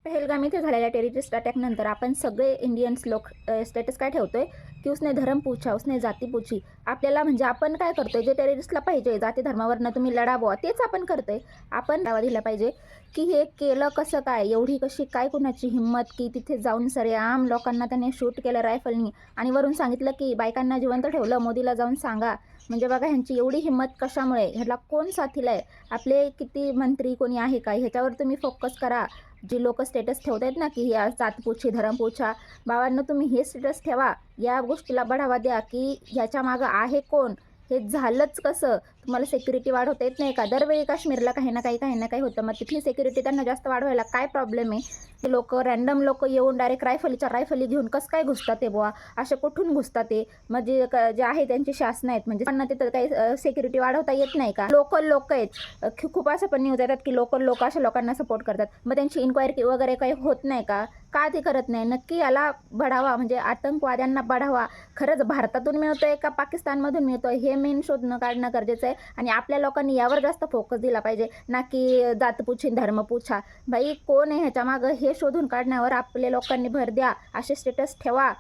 पहलगाम इथे झालेल्या टेररिस्ट अटॅकनंतर आपण सगळे इंडियन्स लोक स्टेटस काय ठेवतोय की उसने धर्म पूछा, उसने जाती पूछी. आपल्याला म्हणजे आपण काय करतोय, जे टेररिस्टला पाहिजे जाती धर्मावरनं तुम्ही लढा बुवा, तेच आपण करतोय. आपण दावा दिला पाहिजे की हे केलं कसं काय, एवढी कशी काय कुणाची हिंमत की तिथे जाऊन सरेआम लोकांना त्याने शूट केलं रायफलनी आणि वरून सांगितलं की बायकांना जिवंत ठेवलं, मोदीला जाऊन सांगा. म्हणजे बघा ह्यांची एवढी हिंमत कशामुळे, ह्याला कोण साथीला आहे, आपले किती मंत्री कोणी आहे का, ह्याच्यावर तुम्ही फोकस करा. जी लोक स्टेटस ठेवत आहेत ना की या जातपूछी धरमपूछा, बाबांनो तुम्ही हे स्टेटस ठेवा, या गोष्टीला बढावा द्या की ह्याच्या मागं आहे कोण, हे झालंच कसं, तुम्हाला सिक्युरिटी वाढवता येत नाही का. दरवेळी काश्मीरला काही ना काही होतं, मग तिथली सिक्युरिटी त्यांना जास्त वाढवायला काय प्रॉब्लेम आहे. ते लोक रॅन्डम लोक येऊन डायरेक्ट रायफली घेऊन कसं काय घुसतात ते बुवा, असे कुठून घुसतात ते, म्हणजे जे आहे त्यांची शासन आहेत, म्हणजे त्यांना तिथं काही सिक्युरिटी वाढवता येत नाही का. लोकल लोक आहेत, खूप असं पण न्यूज येतात की लोकल लोक अशा लोकांना सपोर्ट करतात, मग त्यांची इन्क्वायरी वगैरे काही होत नाही का ते करत नाही. नक्की याला बढावा, म्हणजे आतंकवाद्यांना बढावा खरंच भारतातून मिळतोय का पाकिस्तानमधून मिळतोय, हे मेन शोधणं काढणं गरजेचं आहे. आणि आपल्या लोकांनी यावर जास्त फोकस दिला पाहिजे, ना की जातपूछी धर्मपूछा. बाई कोण आहे ह्याच्या मागं हे शोधून काढण्यावर आपल्या लोकांनी भर द्या. असे स्टेटस ठेवा